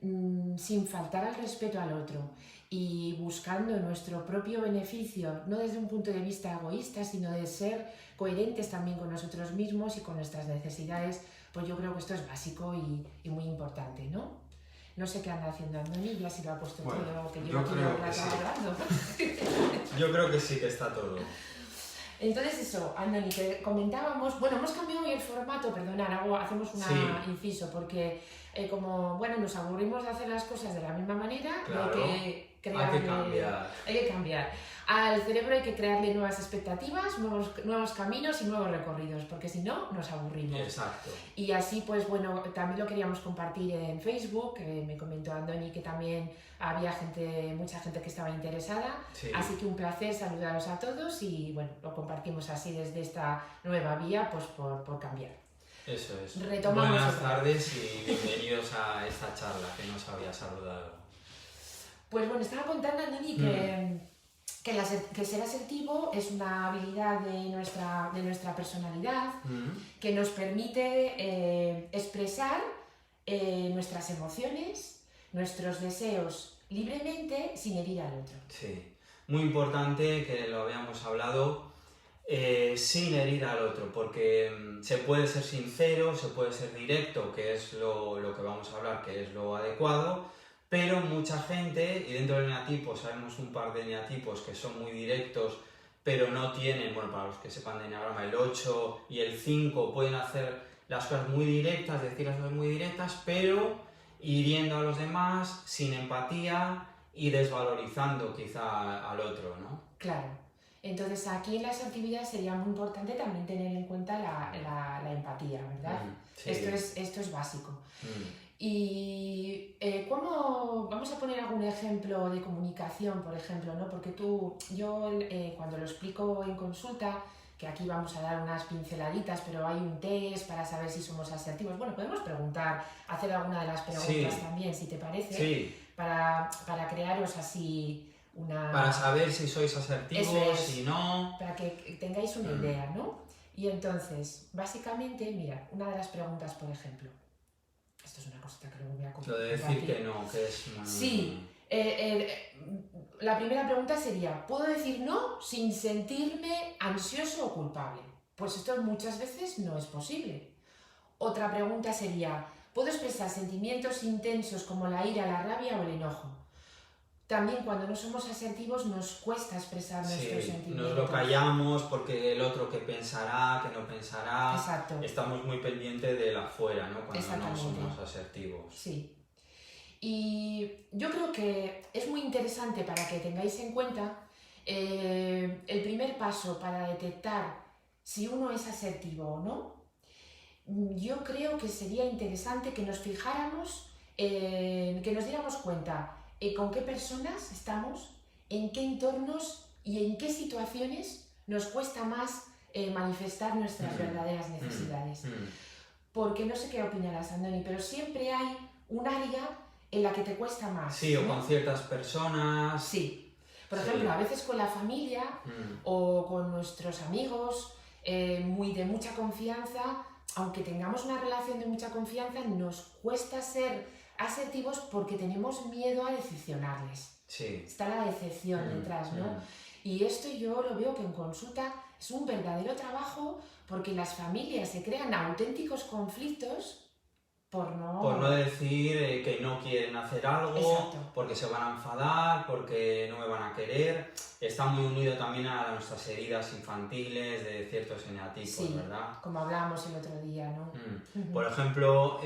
sin faltar al respeto al otro y buscando nuestro propio beneficio, no desde un punto de vista egoísta, sino de ser coherentes también con nosotros mismos y con nuestras necesidades, pues yo creo que esto es básico y muy importante, ¿no? No sé qué anda haciendo Andoni, ya si lo ha puesto todo, que llevo aquí un rato hablando. Yo creo que sí que está todo. Entonces eso, Andoni, que comentábamos, bueno, hemos cambiado hoy el formato, perdonad, hacemos un inciso, porque como, bueno, nos aburrimos de hacer las cosas de la misma manera, claro, hay que cambiar. Al cerebro hay que crearle nuevas expectativas, nuevos caminos y nuevos recorridos, porque si no, nos aburrimos. Exacto. Y así, pues bueno, también lo queríamos compartir en Facebook, me comentó Andoni que también había mucha gente que estaba interesada, así que un placer saludaros a todos y bueno, lo compartimos así desde esta nueva vía, pues por cambiar. Eso es. Retomamos. Buenas tardes y bienvenidos a esta charla que nos había saludado. Pues bueno, estaba contando Andoni que ser asertivo es una habilidad de nuestra personalidad que nos permite expresar nuestras emociones, nuestros deseos libremente sin herir al otro. Sí, muy importante que lo habíamos hablado, sin herir al otro, porque se puede ser sincero, se puede ser directo, que es lo que vamos a hablar, que es lo adecuado, pero mucha gente, y dentro del eneatipo sabemos un par de eneatipos que son muy directos, pero no tienen, bueno, para los que sepan de eneagrama, el 8 y el 5 pueden hacer las cosas muy directas, decir las cosas muy directas, pero hiriendo a los demás, sin empatía y desvalorizando quizá al otro, ¿no? Claro. Entonces aquí en la asertividad sería muy importante también tener en cuenta la empatía, ¿verdad? Sí. Esto es básico. Y vamos a poner algún ejemplo de comunicación, por ejemplo, ¿no? Porque yo cuando lo explico en consulta, que aquí vamos a dar unas pinceladitas, pero hay un test para saber si somos asertivos. Bueno, podemos preguntar, hacer alguna de las preguntas también, si te parece, para crearos así para saber si sois asertivos, si no... Para que tengáis una idea, ¿no? Y entonces, básicamente, mira, una de las preguntas, por ejemplo, esto es una cosita que luego voy a compartir. Lo de decir que no, que es... Sí, la primera pregunta sería, ¿puedo decir no sin sentirme ansioso o culpable? Pues esto muchas veces no es posible. Otra pregunta sería, ¿puedo expresar sentimientos intensos como la ira, la rabia o el enojo? También cuando no somos asertivos nos cuesta expresar nuestros sentimientos. Nos lo callamos porque el otro que pensará, que no pensará. Exacto. Estamos muy pendientes del afuera, ¿no? Cuando no somos asertivos. Sí. Y yo creo que es muy interesante para que tengáis en cuenta el primer paso para detectar si uno es asertivo o no. Yo creo que sería interesante que nos fijáramos, que nos diéramos cuenta con qué personas estamos, en qué entornos y en qué situaciones nos cuesta más manifestar nuestras verdaderas necesidades. Porque no sé qué opinarás, Andoni, pero siempre hay un área en la que te cuesta más. Sí, ¿no? O con ciertas personas. Sí. Por ejemplo, a veces con la familia o con nuestros amigos de mucha confianza, aunque tengamos una relación de mucha confianza, nos cuesta ser asertivos porque tenemos miedo a decepcionarles. Sí. Está la decepción detrás, ¿no? Y esto yo lo veo que en consulta es un verdadero trabajo porque las familias se crean auténticos conflictos por no decir que no quieren hacer algo. Exacto. Porque se van a enfadar, porque no me van a querer. Está muy unido también a nuestras heridas infantiles de ciertos eneatipos, ¿verdad? Como hablábamos el otro día, ¿no? Por ejemplo,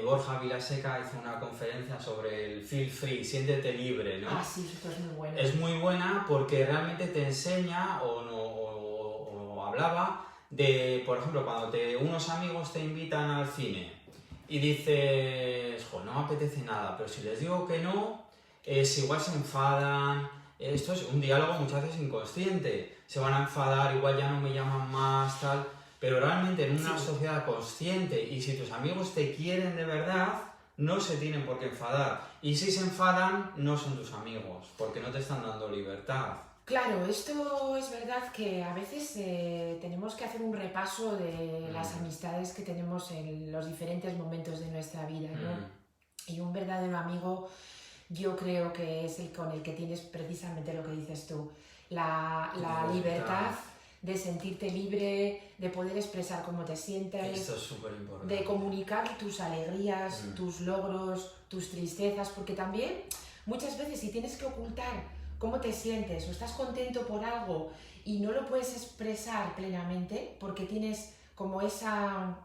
Borja Vilaseca hizo una conferencia sobre el feel free, siéntete libre, ¿no? Ah, sí, esto es muy bueno. Es muy buena porque realmente te enseña o hablaba de, por ejemplo, cuando unos amigos te invitan al cine y dices, no me apetece nada, pero si les digo que no, igual se enfadan. Esto es un diálogo muchas veces inconsciente. Se van a enfadar, igual ya no me llaman más, tal. Pero realmente en una sociedad consciente, y si tus amigos te quieren de verdad, no se tienen por qué enfadar. Y si se enfadan, no son tus amigos, porque no te están dando libertad. Claro, esto es verdad que a veces tenemos que hacer un repaso de las amistades que tenemos en los diferentes momentos de nuestra vida, ¿no? Y un verdadero amigo yo creo que es el con el que tienes precisamente lo que dices tú, la libertad de sentirte libre, de poder expresar cómo te sientes, esto es súper importante, de comunicar tus alegrías, tus logros, tus tristezas, porque también muchas veces si tienes que ocultar cómo te sientes o estás contento por algo y no lo puedes expresar plenamente porque tienes como esa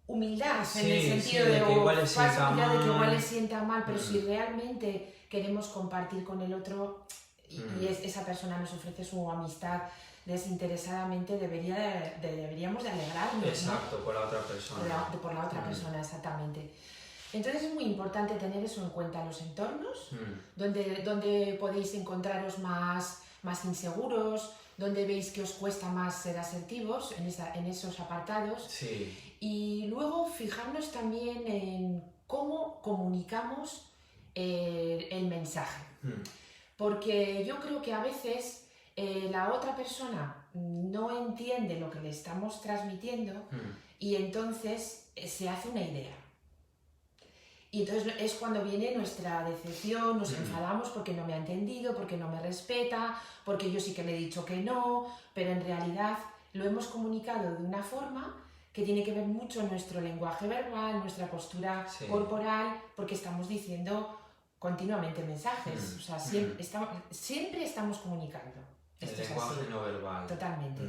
humildad en el sentido de que igual le falsa humildad de que igual le mal. sienta mal, pero si realmente queremos compartir con el otro y esa persona nos ofrece su amistad desinteresadamente, deberíamos de alegrarnos. Exacto, ¿no? por la otra persona. Por la otra persona, exactamente. Entonces es muy importante tener eso en cuenta en los entornos, donde podéis encontraros más inseguros, donde veis que os cuesta más ser asertivos en esos apartados. Sí. Y luego fijarnos también en cómo comunicamos el mensaje. Porque yo creo que a veces la otra persona no entiende lo que le estamos transmitiendo y entonces se hace una idea. Y entonces es cuando viene nuestra decepción, nos enfadamos porque no me ha entendido, porque no me respeta, porque yo sí que le he dicho que no, pero en realidad lo hemos comunicado de una forma que tiene que ver mucho en nuestro lenguaje verbal, nuestra postura corporal, porque estamos diciendo continuamente mensajes. O sea, siempre estamos comunicando. El lenguaje no verbal. Totalmente.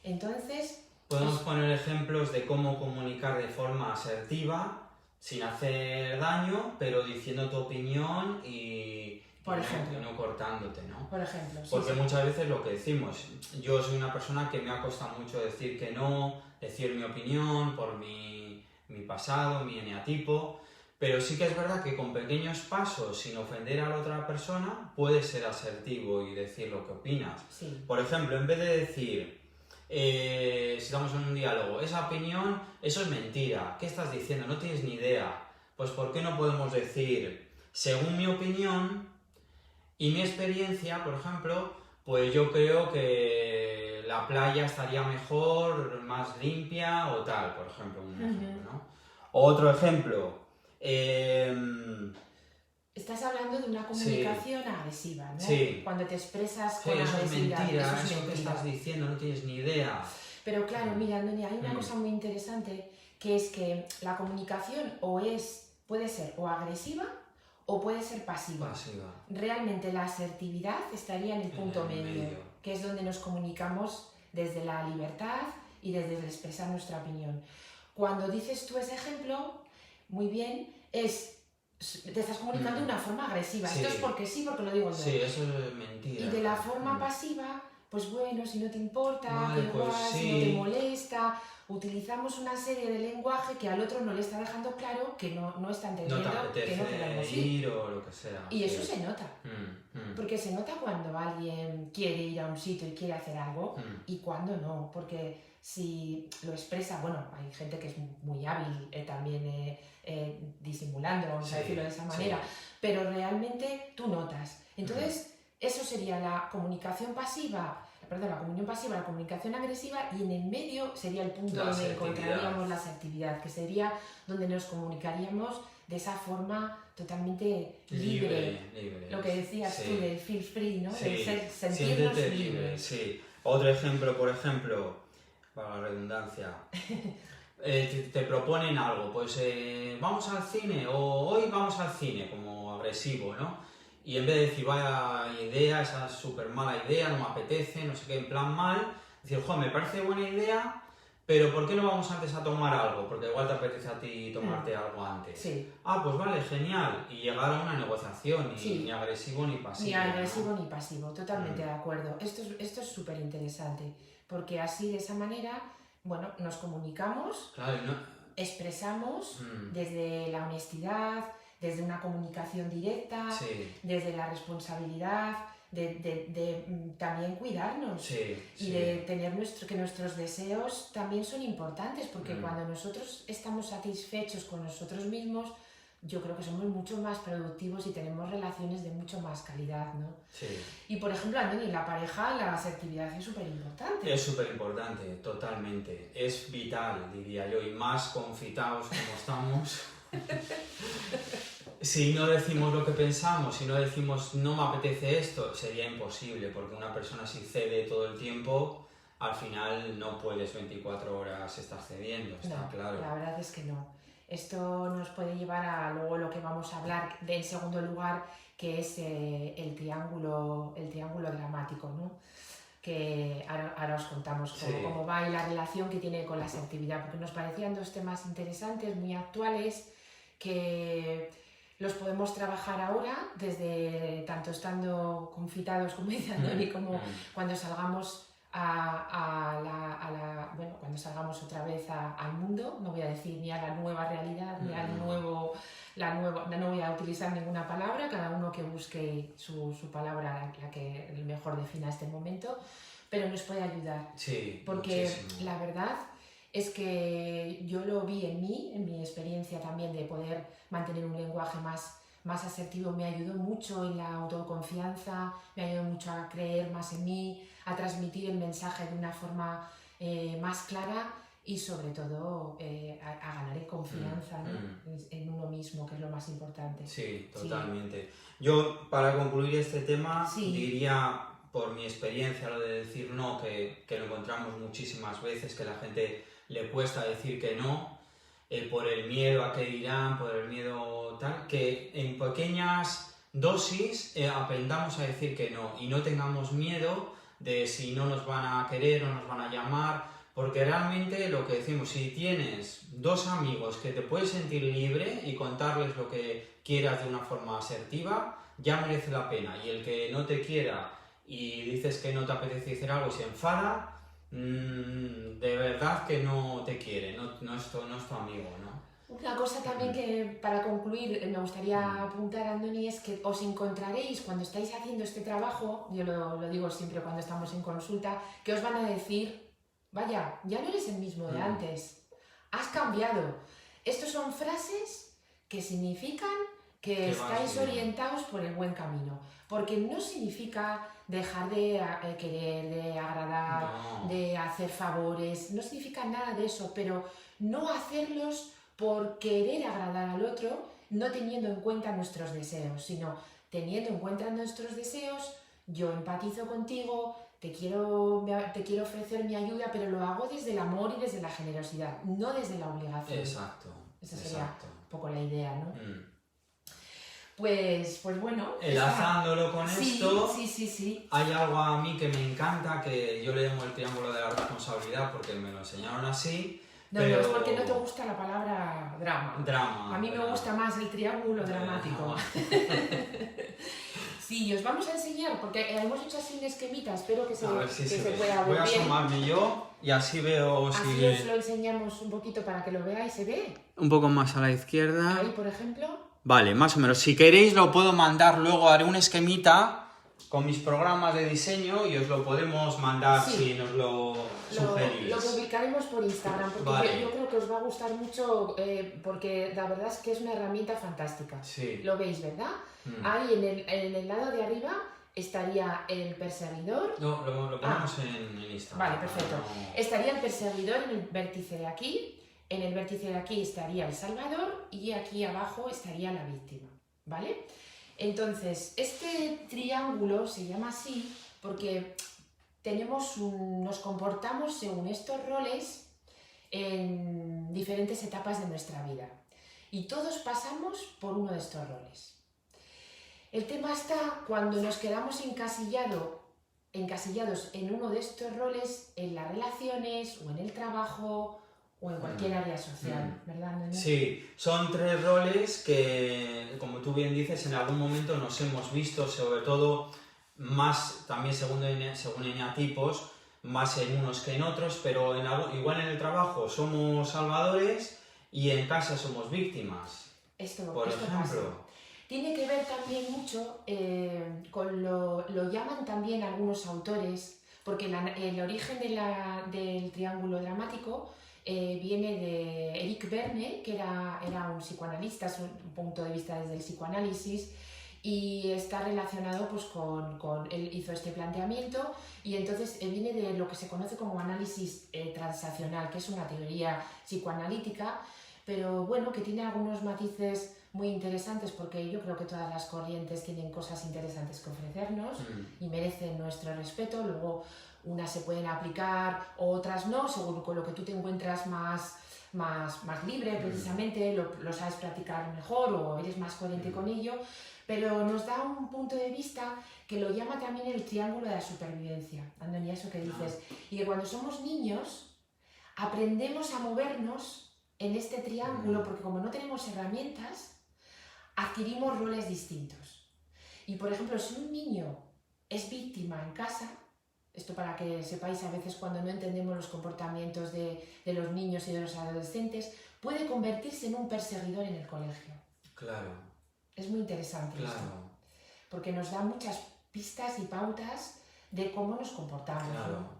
Entonces... Podemos poner ejemplos de cómo comunicar de forma asertiva, sin hacer daño, pero diciendo tu opinión y no cortándote, ¿no? Por ejemplo, porque muchas veces lo que decimos, yo soy una persona que me ha costado mucho decir que no, decir mi opinión por mi pasado, mi eneatipo, pero sí que es verdad que con pequeños pasos, sin ofender a la otra persona, puedes ser asertivo y decir lo que opinas. Sí. Por ejemplo, en vez de decir... si estamos en un diálogo, esa opinión, eso es mentira, ¿qué estás diciendo? No tienes ni idea. Pues ¿por qué no podemos decir, según mi opinión y mi experiencia, por ejemplo, pues yo creo que la playa estaría mejor, más limpia o tal, por ejemplo, un ejemplo, ¿no? Otro ejemplo, estás hablando de una comunicación agresiva, ¿no? Sí. Cuando te expresas con eso agresividad. Es mentira, eso que estás diciendo, no tienes ni idea. Pero claro, mira, Antonia, hay una cosa muy interesante, que es que la comunicación puede ser o agresiva o puede ser pasiva. Realmente la asertividad estaría en el punto medio, que es donde nos comunicamos desde la libertad y desde el expresar nuestra opinión. Cuando dices tú ese ejemplo, muy bien, te estás comunicando de una forma agresiva. Esto es porque lo digo yo. Sí, eso es mentira. Y de la forma pasiva, pues bueno, si no te importa, vale, si no te molesta, utilizamos una serie de lenguaje que al otro no le está dejando claro que no está entendiendo, que no queremos ir o lo que sea. Y eso se nota. Porque se nota cuando alguien quiere ir a un sitio y quiere hacer algo y cuando no. Porque si lo expresa, bueno, hay gente que es muy hábil también disimulando, vamos a decirlo de esa manera, pero realmente tú notas. Entonces, eso sería la comunicación pasiva, la comunicación agresiva, y en el medio sería el punto donde encontraríamos la asertividad, que sería donde nos comunicaríamos de esa forma totalmente libre. Lo que decías tú del feel free, ¿no? Sí. De sentirnos libres. Sí. Otro ejemplo, por ejemplo, para la redundancia, te proponen algo, pues vamos al cine, o hoy vamos al cine, como agresivo, ¿no? Y en vez de decir, vaya idea, esa súper mala idea, no me apetece, no sé qué, en plan mal, decir, me parece buena idea, pero ¿por qué no vamos antes a tomar algo? Porque igual te apetece a ti tomarte algo antes. Sí. Pues vale, genial. Y llegar a una negociación, ni agresivo ni pasivo. Ni agresivo ni pasivo, totalmente de acuerdo. Esto es súper interesante, porque así, de esa manera, bueno, nos comunicamos, expresamos desde la honestidad, desde una comunicación directa, desde la responsabilidad, de también cuidarnos y de tener que nuestros deseos también son importantes, porque cuando nosotros estamos satisfechos con nosotros mismos, yo creo que somos mucho más productivos y tenemos relaciones de mucho más calidad, ¿no? Sí. Y por ejemplo, en la pareja la asertividad es súper importante. Es súper importante, totalmente. Es vital, diría yo, y más confitados como estamos. Si no decimos lo que pensamos, si no decimos no me apetece esto, sería imposible, porque una persona si cede todo el tiempo, al final no puedes 24 horas estar cediendo, está No, claro. la verdad es que no. Esto nos puede llevar a luego lo que vamos a hablar en segundo lugar, que es el triángulo dramático, ¿no? Que ahora os contamos cómo va y la relación que tiene con la asertividad, porque nos parecían dos temas interesantes, muy actuales, que los podemos trabajar ahora, desde tanto estando confitados, como dice Andoni, como cuando salgamos cuando salgamos otra vez al mundo. No voy a decir ni a la nueva realidad, ni al nuevo, no voy a utilizar ninguna palabra, cada uno que busque su palabra, la que mejor defina este momento, pero nos puede ayudar. Sí, porque muchísimo. La verdad es que yo lo vi en mi experiencia también de poder mantener un lenguaje más asertivo, me ayudó mucho en la autoconfianza, me ayudó mucho a creer más en mí, a transmitir el mensaje de una forma más clara y sobre todo a ganar en confianza, ¿no? En uno mismo, que es lo más importante. Sí, totalmente. Sí. Yo, para concluir este tema, sí, diría, por mi experiencia, lo de decir no, que lo encontramos muchísimas veces, que la gente le cuesta decir que no, por el miedo a qué dirán, por el miedo tal, que en pequeñas dosis aprendamos a decir que no y no tengamos miedo de si no nos van a querer o nos van a llamar, porque realmente lo que decimos, si tienes dos amigos que te puedes sentir libre y contarles lo que quieras de una forma asertiva, ya merece la pena. Y el que no te quiera y dices que no te apetece decir algo y se enfada, de verdad que no te quiere, no es tu amigo, ¿no? Una cosa también que para concluir me gustaría apuntar, Andoni, es que os encontraréis cuando estáis haciendo este trabajo, yo lo digo siempre cuando estamos en consulta, que os van a decir, vaya, ya no eres el mismo de antes, has cambiado. Estos son frases que significan que estáis orientados por el buen camino, porque no significa dejar de querer, de agradar, de hacer favores, no significa nada de eso, pero no hacerlos por querer agradar al otro, no teniendo en cuenta nuestros deseos, sino teniendo en cuenta nuestros deseos, yo empatizo contigo, te quiero ofrecer mi ayuda, pero lo hago desde el amor y desde la generosidad, no desde la obligación. Exacto. Esa sería un poco la idea, ¿no? Pues bueno. Enlazándolo con esto, sí. Hay algo a mí que me encanta, que yo le llamo el triángulo de la responsabilidad porque me lo enseñaron así. No, pero... no es porque no te gusta la palabra drama. A mí me gusta más el triángulo dramático. Sí, y os vamos a enseñar, porque hemos hecho así un esquemita, espero que se pueda ver. Voy a asomarme yo y así veo si... Así os lo enseñamos un poquito para que lo veáis, ¿se ve? Un poco más a la izquierda. Ahí, por ejemplo. Vale, más o menos. Si queréis lo puedo mandar luego, haré un esquemita con mis programas de diseño y os lo podemos mandar si nos lo sugerís. Lo publicaremos por Instagram porque yo creo que os va a gustar mucho porque la verdad es que es una herramienta fantástica. Sí. Lo veis, ¿verdad? Ahí en el lado de arriba estaría el perseguidor. No, lo ponemos en Instagram. Vale, perfecto. Estaría el perseguidor en el vértice de aquí. En el vértice de aquí estaría el salvador y aquí abajo estaría la víctima, ¿vale? Entonces, este triángulo se llama así porque nos comportamos según estos roles en diferentes etapas de nuestra vida y todos pasamos por uno de estos roles. El tema está cuando nos quedamos encasillados en uno de estos roles en las relaciones o en el trabajo o en cualquier área social, ¿verdad, Andoni? Sí, son tres roles que, como tú bien dices, en algún momento nos hemos visto, sobre todo más también según eneatipos, más en unos que en otros, pero igual en el trabajo somos salvadores y en casa somos víctimas. Por ejemplo. Pasa. Tiene que ver también mucho con lo llaman también algunos autores, porque el origen del triángulo dramático viene de Eric Berne, que era un psicoanalista, es un punto de vista desde el psicoanálisis, y está relacionado pues, él hizo este planteamiento y entonces viene de lo que se conoce como análisis transaccional, que es una teoría psicoanalítica, pero bueno, que tiene algunos matices muy interesantes porque yo creo que todas las corrientes tienen cosas interesantes que ofrecernos y merecen nuestro respeto. Luego unas se pueden aplicar, otras no, según con lo que tú te encuentras más libre precisamente, lo sabes practicar mejor o eres más coherente con ello, pero nos da un punto de vista que lo llama también el triángulo de la supervivencia, Andoni, eso que dices, y que cuando somos niños aprendemos a movernos en este triángulo porque como no tenemos herramientas, adquirimos roles distintos. Y por ejemplo, si un niño es víctima en casa, esto para que sepáis, a veces cuando no entendemos los comportamientos de los niños y de los adolescentes, puede convertirse en un perseguidor en el colegio. Claro. Es muy interesante esto, porque nos da muchas pistas y pautas de cómo nos comportamos.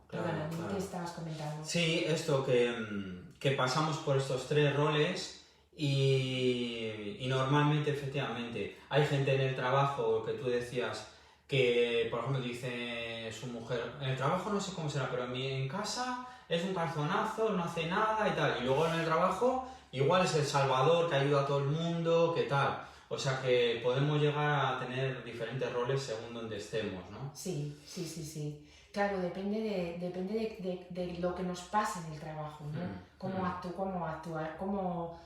Claro. ¿Qué estabas comentando? Sí, esto que pasamos por estos 3 roles y normalmente, efectivamente, hay gente en el trabajo que tú decías que, por ejemplo, dice su mujer, en el trabajo no sé cómo será, pero en casa es un calzonazo, no hace nada y tal. Y luego en el trabajo igual es el salvador que ayuda a todo el mundo, que tal. O sea que podemos llegar a tener diferentes roles según donde estemos, ¿no? Sí. Claro, depende de lo que nos pasa en el trabajo, ¿no? Cómo actuar, cómo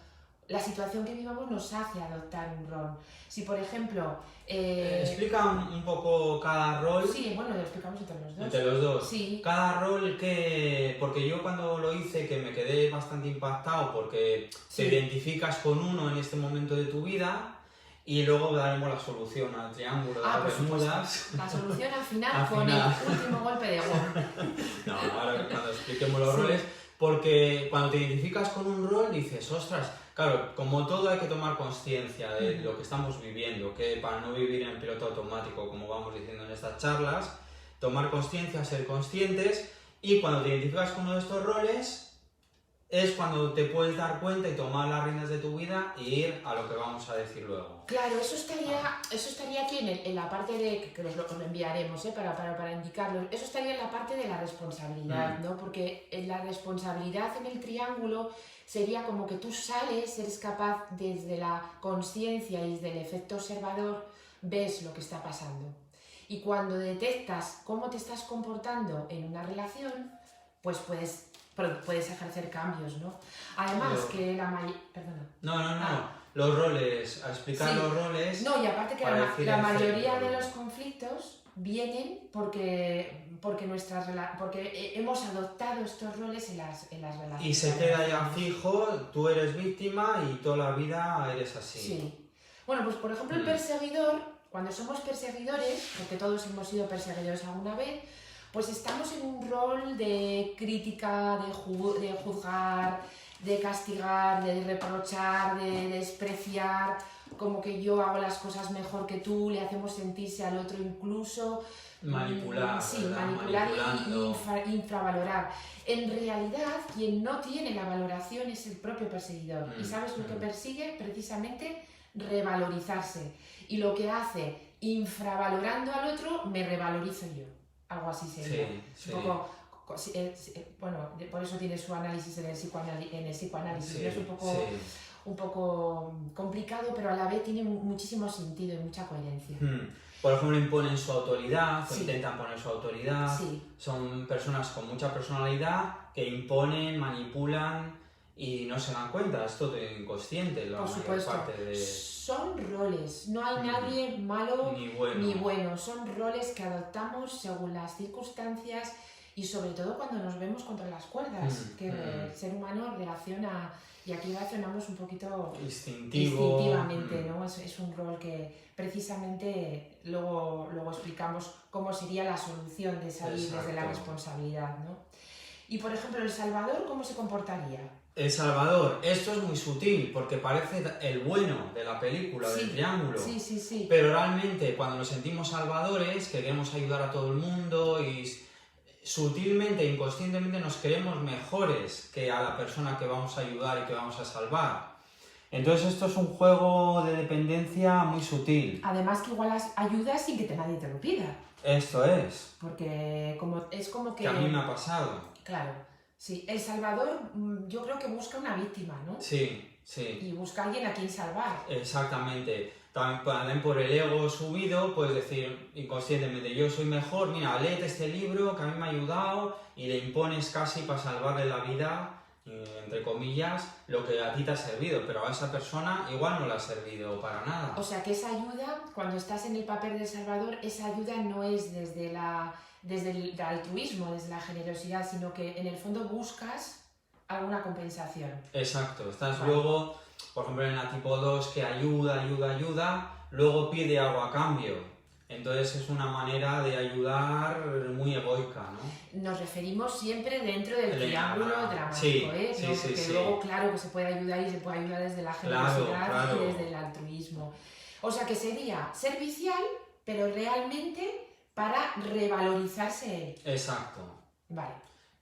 la situación que vivamos nos hace adoptar un rol. Si, por ejemplo... Explica un poco cada rol. Sí, bueno, lo explicamos entre los dos. Entre los dos. Sí. Cada rol que... Porque yo cuando lo hice que me quedé bastante impactado porque te identificas con uno en este momento de tu vida y luego daremos la solución al triángulo de las Bermudas. La solución al final con el último golpe de gol. No, ahora cuando expliquemos los roles, porque cuando te identificas con un rol dices, ostras, claro, como todo hay que tomar conciencia de lo que estamos viviendo, que para no vivir en piloto automático, como vamos diciendo en estas charlas, tomar conciencia, ser conscientes, y cuando te identificas con uno de estos roles es cuando te puedes dar cuenta y tomar las riendas de tu vida y ir a lo que vamos a decir luego. Claro, eso estaría aquí en la parte de, que os lo enviaremos para indicarlo, eso estaría en la parte de la responsabilidad, ¿no? Porque en la responsabilidad en el triángulo sería como que tú sales, eres capaz desde la conciencia y desde el efecto observador, ves lo que está pasando. Y cuando detectas cómo te estás comportando en una relación, pues puedes ejercer cambios, ¿no? Además que la mayoría... Perdona. No. Los roles, a explicar los roles... No, y aparte que la mayoría de los conflictos vienen porque hemos adoptado estos roles en las relaciones. Y se queda ya fijo, tú eres víctima y toda la vida eres así. Sí. Bueno, pues por ejemplo el perseguidor, cuando somos perseguidores, porque todos hemos sido perseguidores alguna vez, pues estamos en un rol de crítica, de juzgar, de castigar, de reprochar, de despreciar, como que yo hago las cosas mejor que tú, le hacemos sentirse al otro incluso... Manipular, sí, manipular y infravalorar. En realidad, quien no tiene la valoración es el propio perseguidor. ¿Y sabes lo que persigue? Precisamente revalorizarse. Y lo que hace, infravalorando al otro, me revalorizo yo. Algo así sería. Sí. Un poco, bueno, por eso tiene su análisis en el psicoanálisis. Sí, es un poco complicado, pero a la vez tiene muchísimo sentido y mucha coherencia. Por ejemplo, imponen su autoridad, o intentan poner su autoridad. Sí. Son personas con mucha personalidad que imponen, manipulan y no se dan cuenta. Es todo inconsciente la mayor parte de... Son roles, no hay nadie malo ni bueno. Son roles que adoptamos según las circunstancias y sobre todo cuando nos vemos contra las cuerdas, que el ser humano reacciona, y aquí reaccionamos un poquito instintivamente, ¿no? Es un rol que precisamente luego explicamos cómo sería la solución de salir desde la responsabilidad, ¿no? Y por ejemplo, ¿el Salvador cómo se comportaría? El Salvador, esto es muy sutil porque parece el bueno de la película, del triángulo. Sí. Pero realmente cuando nos sentimos salvadores, que queremos ayudar a todo el mundo y sutilmente, inconscientemente nos creemos mejores que a la persona que vamos a ayudar y que vamos a salvar. Entonces esto es un juego de dependencia muy sutil. Además que igual ayudas sin que nadie te lo pida. Esto es. Porque es como que... Que a mí me ha pasado. Claro. Sí, El Salvador yo creo que busca una víctima, ¿no? Sí. Sí. y busca a alguien a quien salvar. Exactamente. También por el ego subido, puedes decir inconscientemente, yo soy mejor, mira, léete este libro que a mí me ha ayudado, y le impones casi para salvarle la vida, entre comillas, lo que a ti te ha servido, pero a esa persona igual no le ha servido para nada. O sea que esa ayuda, cuando estás en el papel del salvador, esa ayuda no es desde el altruismo, desde la generosidad, sino que en el fondo buscas alguna compensación. Exacto, estás Vale. luego, por ejemplo, en la tipo 2 que ayuda, luego pide algo a cambio. Entonces es una manera de ayudar muy egoica, ¿no? Nos referimos siempre dentro del El- triángulo dramático, sí, ¿eh? sí, ¿No? sí, Porque sí. luego, claro, que se puede ayudar y se puede ayudar desde la Claro, generosidad claro. y desde el altruismo. O sea que sería servicial, pero realmente para revalorizarse él. Exacto. Vale.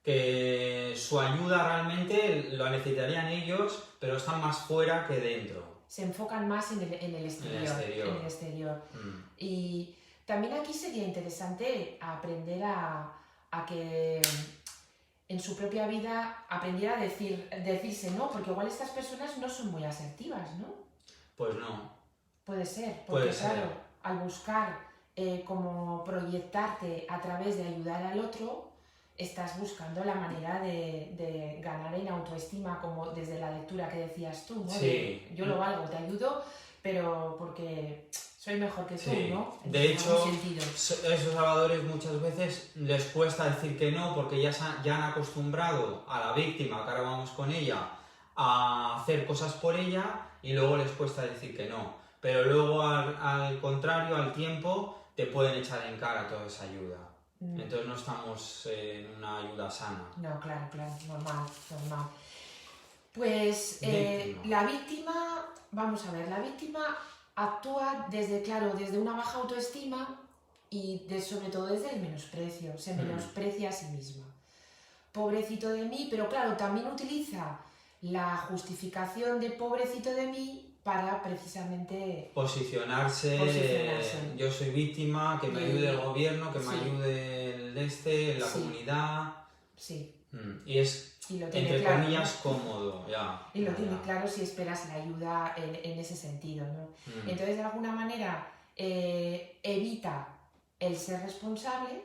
Que su ayuda realmente la necesitarían ellos, pero están más fuera que dentro. Se enfocan más en el exterior. exterior. En el exterior. Mm. Y también aquí sería interesante aprender a que en su propia vida aprendiera a decirse no, porque igual estas personas no son muy asertivas, ¿no? Pues no. Puede ser, porque Puede ser. claro, al buscar como proyectarte a través de ayudar al otro, estás buscando la manera de ganar en autoestima, como desde la lectura que decías tú, ¿no? Sí. De, yo lo valgo, te ayudo, pero porque soy mejor que tú, Sí. ¿no? En De algún hecho, sentido. esos salvadores muchas veces les cuesta decir que no, porque ya han acostumbrado a la víctima, que ahora vamos con ella, a hacer cosas por ella, y luego les cuesta decir que no. Pero luego, al contrario, al tiempo, te pueden echar en cara toda esa ayuda. Entonces no estamos en una ayuda sana. No, claro, normal. Pues Víctima. la víctima, vamos a ver, la víctima actúa desde una baja autoestima y sobre todo desde el menosprecio, se menosprecia a sí misma. Pobrecito de mí, pero claro, también utiliza la justificación de pobrecito de mí para precisamente Posicionarse. Yo soy víctima, que me ayude el gobierno, que me ayude la comunidad. Sí. Y es, Y lo tiene entre claro, comillas, cómodo. Ya, y lo tiene claro si esperas la ayuda en ese sentido, ¿no? Entonces, de alguna manera, evita el ser responsable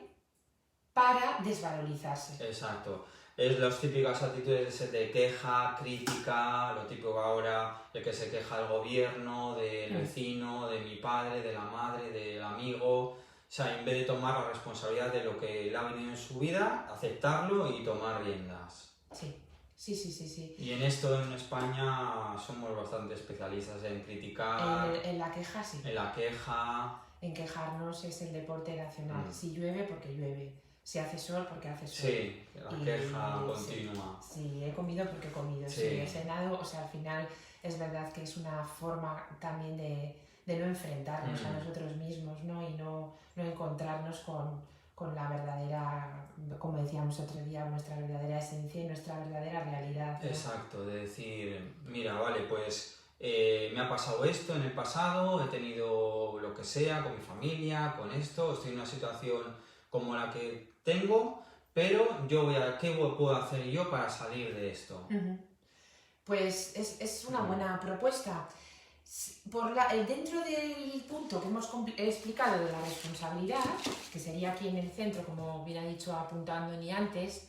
para desvalorizarse. Exacto. Es las típicas actitudes de queja, crítica, lo típico ahora, el que se queja del gobierno, del vecino, de mi padre, de la madre, del amigo. O sea, en vez de tomar la responsabilidad de lo que le ha venido en su vida, aceptarlo y tomar riendas. Sí. Y en esto en España somos bastante especialistas en criticar. En la queja, sí. En la queja. En quejarnos es el deporte nacional. Si llueve, porque llueve. Si hace sol, porque hace sol. Sí, la queja continua. Sí, he comido porque he comido. Sí, he cenado. O sea, al final es verdad que es una forma también de no enfrentarnos a nosotros mismos, ¿no? Y no encontrarnos con la verdadera, como decíamos otro día, nuestra verdadera esencia y nuestra verdadera realidad, ¿no? Exacto, de decir, mira, vale, pues me ha pasado esto en el pasado, he tenido lo que sea con mi familia, con esto, estoy en una situación como la que tengo, pero ¿qué puedo hacer yo para salir de esto? Pues es una buena propuesta. Dentro del punto que hemos explicado de la responsabilidad, que sería aquí en el centro, como bien ha dicho apuntando ni antes,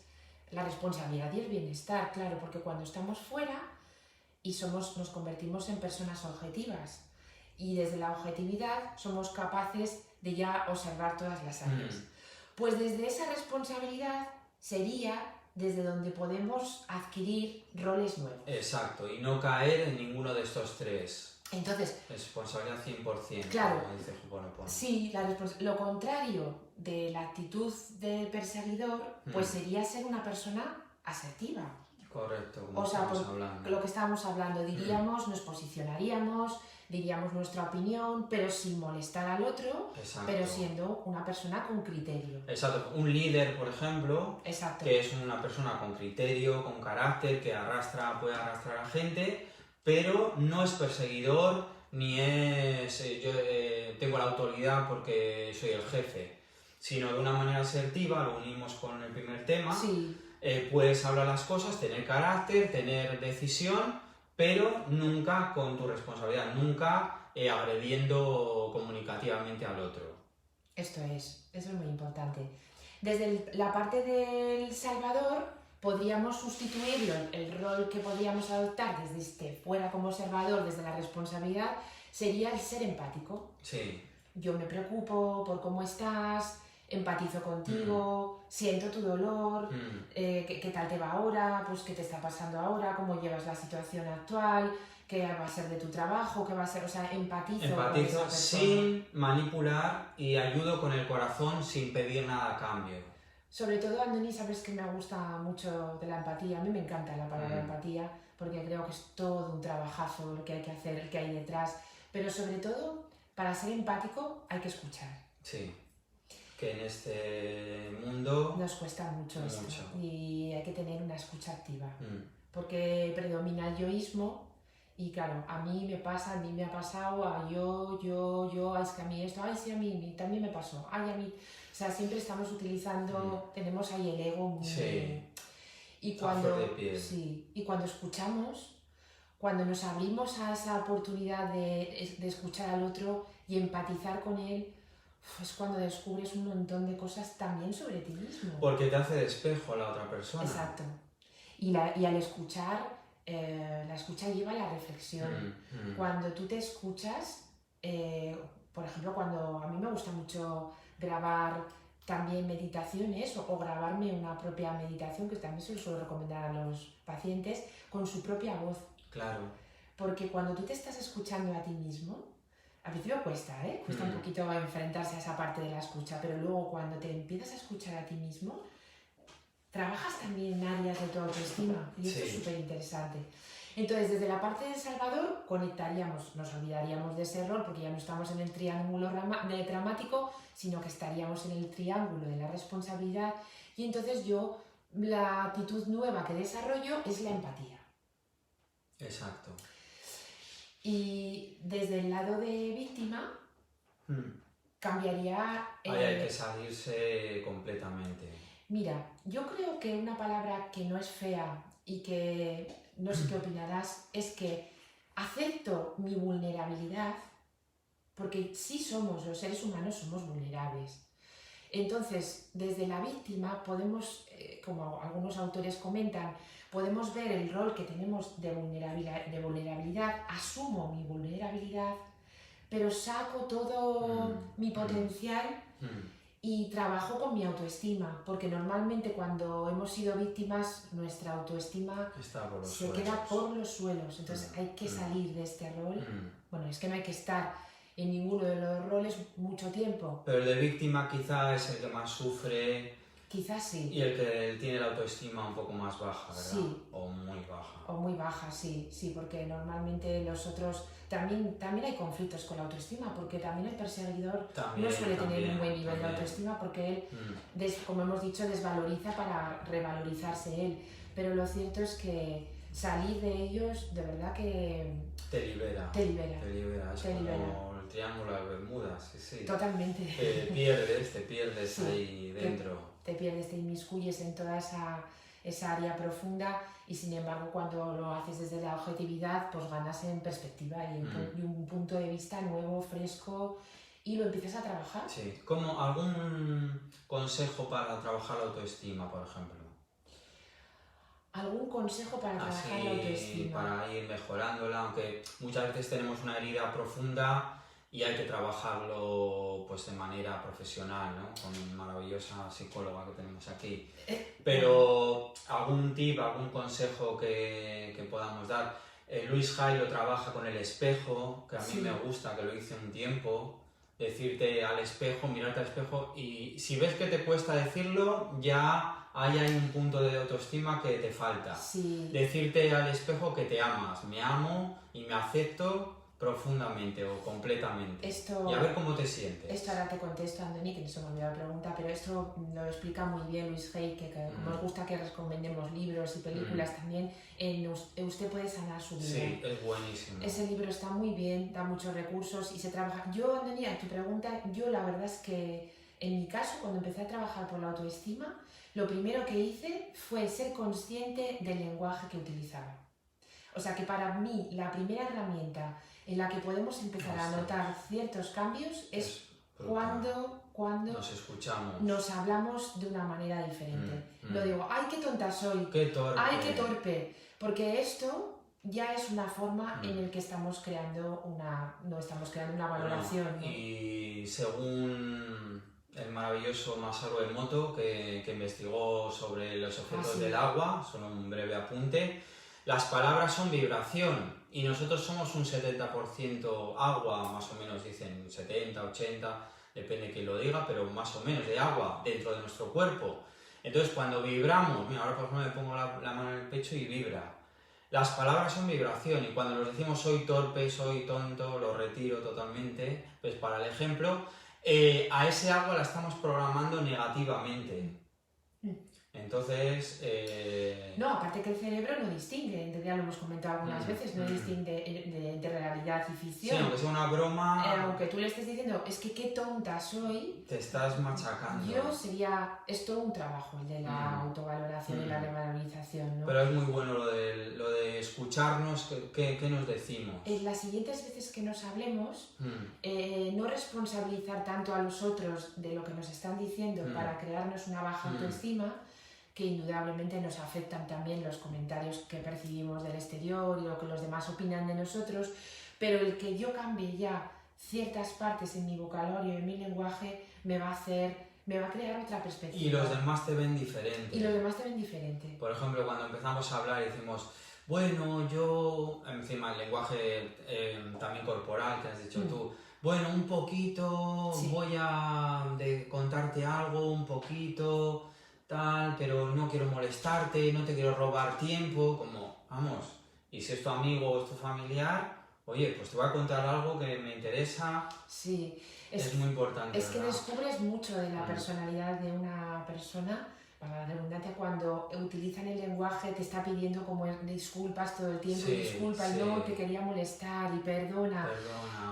la responsabilidad y el bienestar, claro, porque cuando estamos fuera y nos convertimos en personas objetivas, y desde la objetividad somos capaces de ya observar todas las áreas. Pues desde esa responsabilidad sería desde donde podemos adquirir roles nuevos. Exacto, y no caer en ninguno de estos tres. Entonces, responsabilidad 100%, claro, como dice Ho'oponopono. Sí, lo contrario de la actitud de perseguidor, pues sería ser una persona asertiva. Correcto, como estamos hablando. Lo que estábamos hablando, diríamos, nos posicionaríamos, diríamos nuestra opinión, pero sin molestar al otro, pero siendo una persona con criterio. Exacto, un líder, por ejemplo, que es una persona con criterio, con carácter, que puede arrastrar a gente, pero no es perseguidor, ni es yo tengo la autoridad porque soy el jefe, sino de una manera asertiva, lo unimos con el primer tema. Sí. Puedes hablar las cosas, tener carácter, tener decisión, pero nunca con tu responsabilidad, nunca agrediendo comunicativamente al otro. Eso es muy importante. Desde la parte del Salvador podríamos sustituirlo, el rol que podríamos adoptar desde fuera como observador, desde la responsabilidad, sería el ser empático. Sí. Yo me preocupo por cómo estás, empatizo contigo, siento tu dolor, qué tal te va ahora, pues qué te está pasando ahora, cómo llevas la situación actual, qué va a ser de tu trabajo, qué va a ser, o sea, empatizo con esa persona. Sin manipular y ayudo con el corazón sin pedir nada a cambio. Sobre todo, Andoni, sabes que me gusta mucho de la empatía, a mí me encanta la palabra empatía, porque creo que es todo un trabajazo lo que hay que hacer, el que hay detrás, pero sobre todo, para ser empático hay que escuchar. Sí. Que en este mundo nos cuesta mucho esto y hay que tener una escucha activa porque predomina el yoísmo y claro, a mí me pasa, a mí me ha pasado, a yo, es que a mí esto, ay sí, a mí también me pasó, ay a mí, o sea, siempre estamos utilizando, tenemos ahí el ego muy... Sí. Y cuando escuchamos, cuando nos abrimos a esa oportunidad de escuchar al otro y empatizar con él, es cuando descubres un montón de cosas también sobre ti mismo. Porque te hace de espejo a la otra persona. Exacto. Y al escuchar, la escucha lleva a la reflexión. Cuando tú te escuchas, por ejemplo, cuando a mí me gusta mucho grabar también meditaciones o grabarme una propia meditación, que también se lo suelo recomendar a los pacientes, con su propia voz. Claro. Porque cuando tú te estás escuchando a ti mismo, al principio cuesta, cuesta un poquito enfrentarse a esa parte de la escucha, pero luego cuando te empiezas a escuchar a ti mismo, trabajas también en áreas de tu autoestima y esto es súper interesante. Entonces, desde la parte de Salvador, nos olvidaríamos de ese rol porque ya no estamos en el triángulo dramático, sino que estaríamos en el triángulo de la responsabilidad y entonces la actitud nueva que desarrollo es la empatía. Exacto. Y desde el lado de víctima, cambiaría... Ahí hay que salirse completamente. Mira, yo creo que una palabra que no es fea y que no sé qué opinarás es que acepto mi vulnerabilidad, porque sí somos, los seres humanos somos vulnerables. Entonces, desde la víctima podemos, como algunos autores comentan, podemos ver el rol que tenemos de vulnerabilidad, asumo mi vulnerabilidad, pero saco todo mi potencial y trabajo con mi autoestima, porque normalmente cuando hemos sido víctimas, nuestra autoestima se queda por los suelos, entonces hay que salir de este rol. Bueno, es que no hay que estar en ninguno de los roles mucho tiempo. Pero el de víctima quizá es el que más sufre. Quizás sí. Y el que tiene la autoestima un poco más baja, ¿verdad? Sí. O muy baja. O muy baja, sí, porque normalmente los otros... También hay conflictos con la autoestima, porque también el perseguidor no suele tener un buen nivel de autoestima porque él, como hemos dicho, desvaloriza para revalorizarse él. Pero lo cierto es que salir de ellos, de verdad que... Te libera. Te libera. Es como el triángulo de Bermudas, sí. Totalmente. Te pierdes ahí dentro. Te pierdes, te inmiscuyes en toda esa área profunda y sin embargo cuando lo haces desde la objetividad pues ganas en perspectiva y un punto de vista nuevo, fresco y lo empiezas a trabajar. Sí, ¿como algún consejo para trabajar la autoestima, por ejemplo? ¿Algún consejo para trabajar la autoestima? Para ir mejorándola, aunque muchas veces tenemos una herida profunda y hay que trabajarlo pues de manera profesional, ¿no? Con una maravillosa psicóloga que tenemos aquí. Pero algún tip, algún consejo que podamos dar. Luis Hay lo trabaja con el espejo, que a mí me gusta, que lo hice un tiempo. Decirte al espejo, mirarte al espejo y si ves que te cuesta decirlo, ya hay un punto de autoestima que te falta. Sí. Decirte al espejo que te amas, me amo y me acepto profundamente o completamente. Y a ver cómo te sientes. Esto ahora te contesto, Andoni, que no se me olvidó la pregunta, pero esto lo explica muy bien Luis Hay, que como nos gusta que recomendemos libros y películas también, usted puede sanar su vida. Sí, es buenísimo. Ese libro está muy bien, da muchos recursos y se trabaja. Yo, Andoni, a tu pregunta, yo la verdad es que en mi caso, cuando empecé a trabajar por la autoestima, lo primero que hice fue ser consciente del lenguaje que utilizaba. O sea que para mí la primera herramienta en la que podemos empezar a notar ciertos cambios es cuando nos escuchamos, nos hablamos de una manera diferente. No digo, ¡ay, qué tonta soy! ¡Qué torpe! ¡Ay, qué torpe! Porque esto ya es una forma en la que estamos creando una valoración. Bueno, ¿no? Y según el maravilloso Masaru Emoto, que investigó sobre los efectos del agua, solo un breve apunte, las palabras son vibración y nosotros somos un 70% agua, más o menos dicen 70, 80, depende de quién lo diga, pero más o menos de agua dentro de nuestro cuerpo. Entonces cuando vibramos, mira, ahora por ejemplo me pongo la mano en el pecho y vibra. Las palabras son vibración y cuando nos decimos soy torpe, soy tonto, lo retiro totalmente, pues para el ejemplo, a ese agua la estamos programando negativamente. Entonces... No, aparte que el cerebro no distingue, ya lo hemos comentado algunas veces, no distingue de realidad y ficción. Sí, aunque sea una broma... aunque tú le estés diciendo, es que qué tonta soy... Te estás machacando. Es todo un trabajo, el de la autovaloración y la revalorización, ¿no? Pero es muy bueno lo de escucharnos, qué nos decimos. En las siguientes veces que nos hablemos, no responsabilizar tanto a los otros de lo que nos están diciendo para crearnos una baja autoestima, que indudablemente nos afectan también los comentarios que percibimos del exterior y lo que los demás opinan de nosotros, pero el que yo cambie ya ciertas partes en mi vocabulario y en mi lenguaje me va a crear otra perspectiva. Y los demás te ven diferente. Por ejemplo, cuando empezamos a hablar y decimos, bueno, yo, encima el lenguaje también corporal que has dicho tú, bueno, un poquito, voy a contarte algo, un poquito... tal, pero no quiero molestarte, no te quiero robar tiempo, como, vamos, y si es tu amigo o es tu familiar, oye, pues te voy a contar algo que me interesa. Sí, es muy importante. Es que descubres mucho de la personalidad de una persona, para la redundancia, cuando utilizan el lenguaje, te está pidiendo como disculpas todo el tiempo, disculpa, y no te quería molestar y perdona.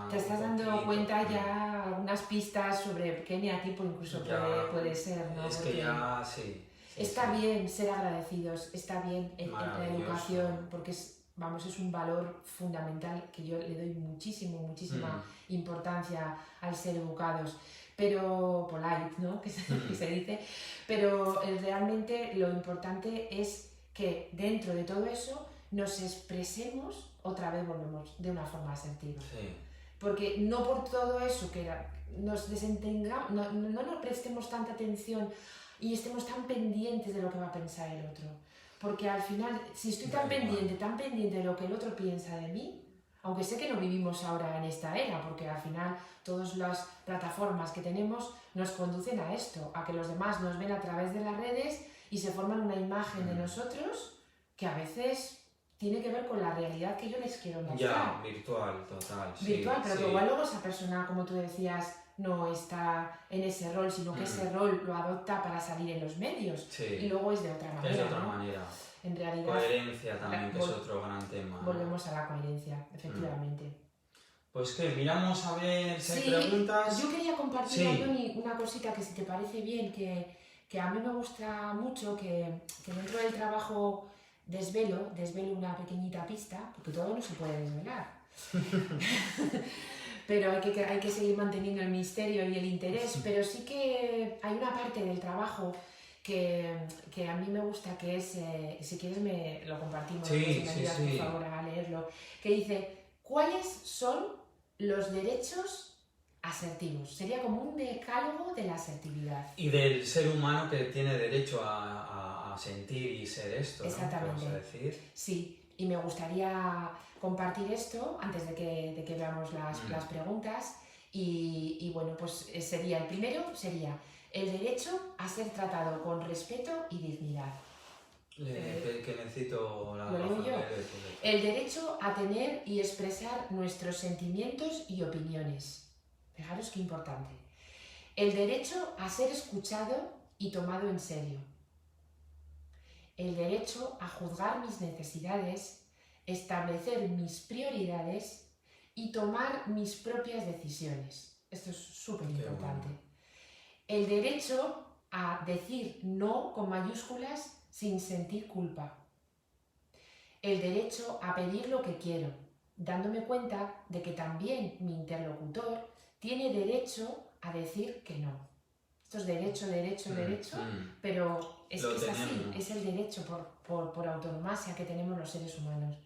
Te estás dando cuenta ya algunas pistas sobre qué tipo incluso puede ser, ¿no? Es que ya, Está bien ser agradecidos, está bien en la educación, porque es un valor fundamental que yo le doy muchísima importancia al ser educados. Pero polite, ¿no? que se dice, pero realmente lo importante es que dentro de todo eso nos expresemos, otra vez volvemos, de una forma asertiva. Porque no por todo eso que nos desentendamos, no nos prestemos tanta atención y estemos tan pendientes de lo que va a pensar el otro. Porque al final, si estoy tan pendiente de lo que el otro piensa de mí, aunque sé que no vivimos ahora en esta era, porque al final todas las plataformas que tenemos nos conducen a esto, a que los demás nos ven a través de las redes y se forman una imagen de nosotros que a veces tiene que ver con la realidad que yo les quiero mostrar. Ya, virtual, total. Virtual, pero que igual luego esa persona, como tú decías, no está en ese rol, sino que ese rol lo adopta para salir en los medios. Y luego es de otra manera. Es de otra manera. En realidad, coherencia también, que es otro gran tema. Volvemos a la coherencia, efectivamente. Pues que miramos a ver si hay preguntas. Yo quería compartir, Antoni, una cosita que si te parece bien, que a mí me gusta mucho, que dentro del trabajo desvelo una pequeñita pista, porque todo no se puede desvelar. Pero hay que seguir manteniendo el misterio y el interés, pero sí que hay una parte del trabajo que a mí me gusta, que es, si quieres me lo compartimos, si me ayudas por favor a leerlo, que dice, ¿cuáles son los derechos asertivos? Sería como un decálogo de la asertividad. Y del ser humano que tiene derecho a sentir y ser esto, exactamente, ¿no? Decir. Sí, y me gustaría compartir esto antes de que veamos las preguntas y bueno, pues el primero sería el derecho a ser tratado con respeto y dignidad. Que necesito la ¿Lo leo yo? El derecho a tener y expresar nuestros sentimientos y opiniones. Fijaros qué importante. El derecho a ser escuchado y tomado en serio. El derecho a juzgar mis necesidades, establecer mis prioridades y tomar mis propias decisiones. Esto es súper importante. El derecho a decir no con mayúsculas sin sentir culpa. el derecho a pedir lo que quiero, dándome cuenta de que también mi interlocutor tiene derecho a decir que no. Esto es derecho, pero es así, es el derecho por autonomía que tenemos los seres humanos.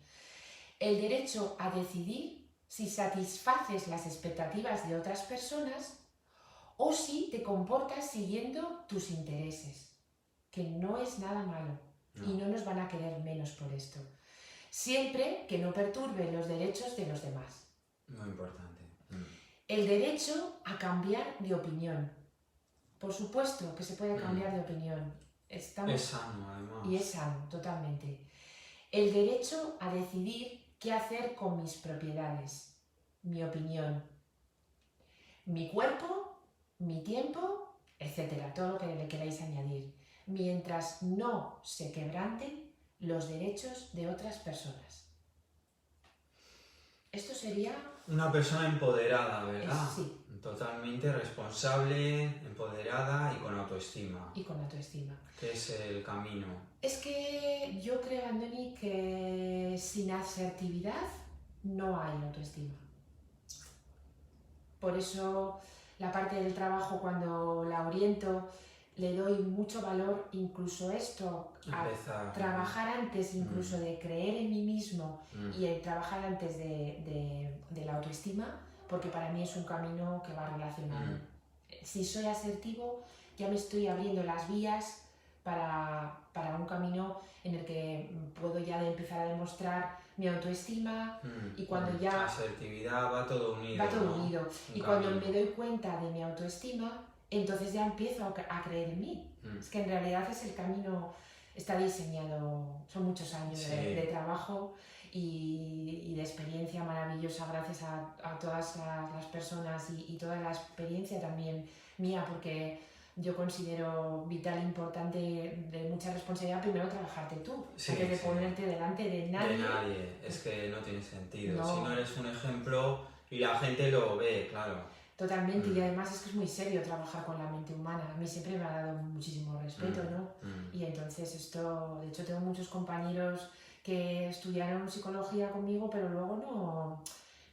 El derecho a decidir si satisfaces las expectativas de otras personas o si te comportas siguiendo tus intereses, que no es nada malo y no nos van a querer menos por esto. Siempre que no perturbe los derechos de los demás. Muy importante. El derecho a cambiar de opinión. Por supuesto que se puede cambiar de opinión. Es sano, además. Y es sano, totalmente. El derecho a decidir qué hacer con mis propiedades, mi opinión, mi cuerpo, mi tiempo, etcétera, todo lo que le queráis añadir, mientras no se quebranten los derechos de otras personas. Esto sería... Una persona empoderada, ¿verdad? Sí. Totalmente responsable, empoderada y con autoestima. Y con autoestima. ¿Qué es el camino? Es que yo creo, Andoni, que sin asertividad no hay autoestima. Por eso la parte del trabajo, cuando la oriento, le doy mucho valor, incluso esto, a trabajar antes incluso de creer en mí mismo y el trabajar antes de la autoestima, porque para mí es un camino que va relacionado. Si soy asertivo, ya me estoy abriendo las vías para un camino en el que puedo ya empezar a demostrar mi autoestima y cuando ya... Asertividad, va todo unido. Va todo unido. Y cuando me doy cuenta de mi autoestima, entonces ya empiezo a creer en mí. Es que en realidad es el camino, está diseñado, son muchos años de trabajo y de experiencia maravillosa gracias a todas las personas y toda la experiencia también mía, porque yo considero vital, importante, de mucha responsabilidad, primero trabajarte tú, antes de ponerte delante de nadie. De nadie, es que no tiene sentido. No. Si no eres un ejemplo y la gente lo ve, claro. Totalmente, y además es que es muy serio trabajar con la mente humana. A mí siempre me ha dado muchísimo respeto, ¿no? Y entonces esto, de hecho tengo muchos compañeros que estudiaron psicología conmigo, pero luego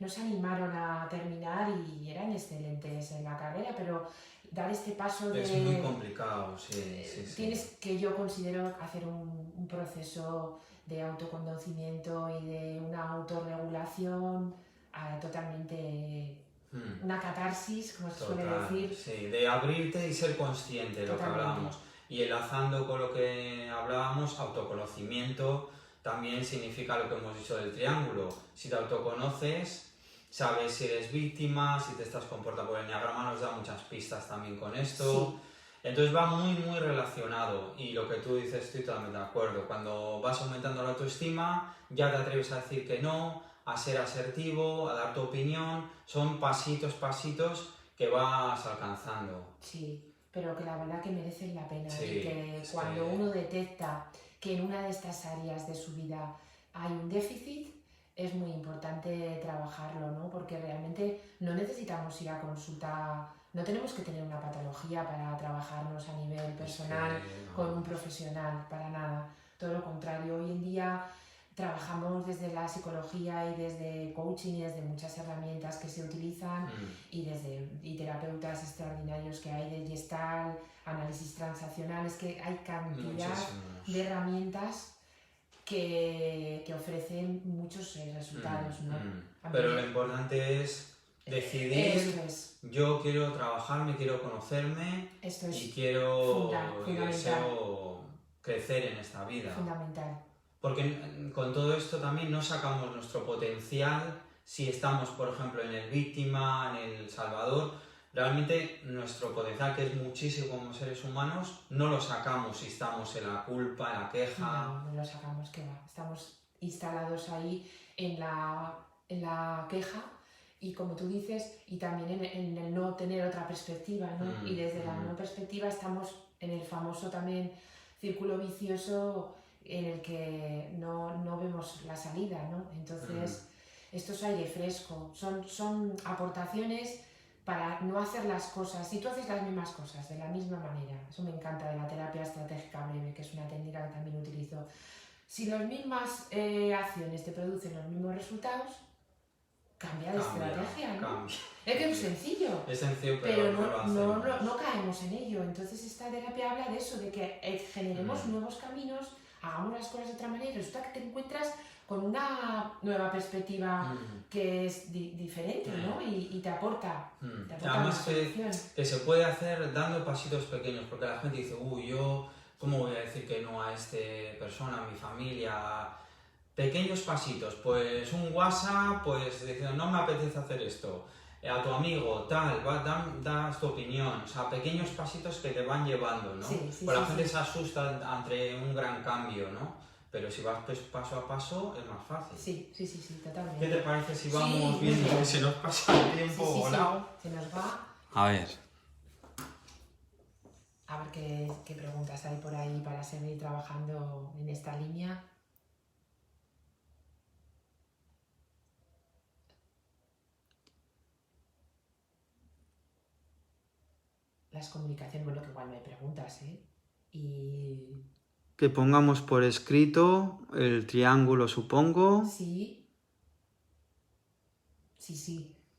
no se animaron a terminar y eran excelentes en la carrera, pero dar este paso de... Es muy complicado, sí. Tienes que, yo considero, hacer un proceso de autoconocimiento y de una autorregulación totalmente... Una catarsis, como se suele decir. Sí, de abrirte y ser consciente de lo que hablábamos. Y enlazando con lo que hablábamos, autoconocimiento también significa lo que hemos dicho del triángulo. Si te autoconoces, sabes si eres víctima, si te estás comportando, porque el enneagrama nos da muchas pistas también con esto. Sí. Entonces va muy relacionado, y lo que tú dices estoy totalmente de acuerdo. Cuando vas aumentando la autoestima, ya te atreves a decir que no, a ser asertivo, a dar tu opinión, son pasitos que vas alcanzando. Sí, pero que la verdad que merecen la pena, y que cuando uno detecta que en una de estas áreas de su vida hay un déficit, es muy importante trabajarlo, ¿no? Porque realmente no necesitamos ir a consulta, no tenemos que tener una patología para trabajarnos a nivel personal con un profesional, para nada. Todo lo contrario, hoy en día trabajamos desde la psicología y desde coaching y desde muchas herramientas que se utilizan y terapeutas extraordinarios que hay de Gestalt, análisis transaccional, es que hay cantidad de herramientas que ofrecen muchos resultados, ¿no? Pero lo importante es decidir, yo quiero trabajar, me quiero conocerme y quiero deseo crecer en esta vida. Fundamental. Porque con todo esto también no sacamos nuestro potencial si estamos, por ejemplo, en el víctima, en el salvador. Realmente nuestro potencial, que es muchísimo como seres humanos, no lo sacamos si estamos en la culpa, en la queja. No lo sacamos, que va. Estamos instalados ahí en la queja y, como tú dices, y también en el no tener otra perspectiva, ¿no? Y desde la no perspectiva estamos en el famoso también círculo vicioso en el que no vemos la salida, ¿no? Entonces, esto es aire fresco, son aportaciones para no hacer las cosas. Si tú haces las mismas cosas de la misma manera, eso me encanta de la terapia estratégica breve, que es una técnica que también utilizo. Si las mismas acciones te producen los mismos resultados, cambia de estrategia, ¿no? Cambia. Es que es sencillo. Es sencillo, Pero no lo hacemos. no caemos en ello. Entonces esta terapia habla de eso, de que generemos nuevos caminos, hagamos las cosas de otra manera y resulta que te encuentras con una nueva perspectiva que es diferente, ¿no? Y te aporta, además que se puede hacer dando pasitos pequeños, porque la gente dice, yo, ¿cómo voy a decir que no a esta persona, a mi familia? Pequeños pasitos, pues un WhatsApp, pues diciendo, no me apetece hacer esto, a tu amigo, tal, das tu opinión, o sea, pequeños pasitos que te van llevando, ¿no? Pues la gente se asusta ante un gran cambio, ¿no? Pero si vas paso a paso es más fácil. Sí, totalmente. ¿Qué te parece si vamos viendo que se nos pasa el tiempo volado? Se nos va. A ver. A ver qué preguntas hay por ahí para seguir trabajando en esta línea. Las comunicaciones, bueno, que igual no hay preguntas, ¿eh? Y... Que pongamos por escrito el triángulo, supongo. Sí,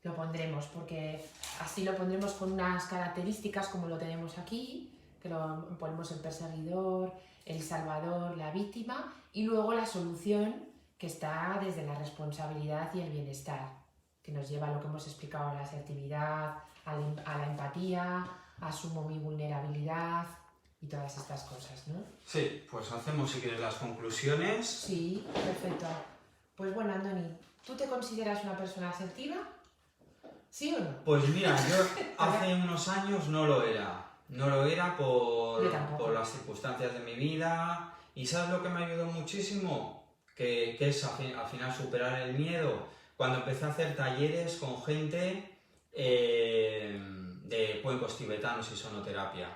lo pondremos, porque así lo pondremos con unas características como lo tenemos aquí, que lo ponemos el perseguidor, el salvador, la víctima, y luego la solución, que está desde la responsabilidad y el bienestar, que nos lleva a lo que hemos explicado, a la asertividad, a la empatía, asumo mi vulnerabilidad y todas estas cosas, ¿no? Sí, pues hacemos si quieres las conclusiones. Sí, perfecto. Pues bueno, Andoni, ¿tú te consideras una persona asertiva? ¿Sí o no? Pues mira, yo hace unos años no lo era. No lo era por las circunstancias de mi vida. ¿Y sabes lo que me ayudó muchísimo? Que es al final superar el miedo. Cuando empecé a hacer talleres con gente de cuencos tibetanos y sonoterapia.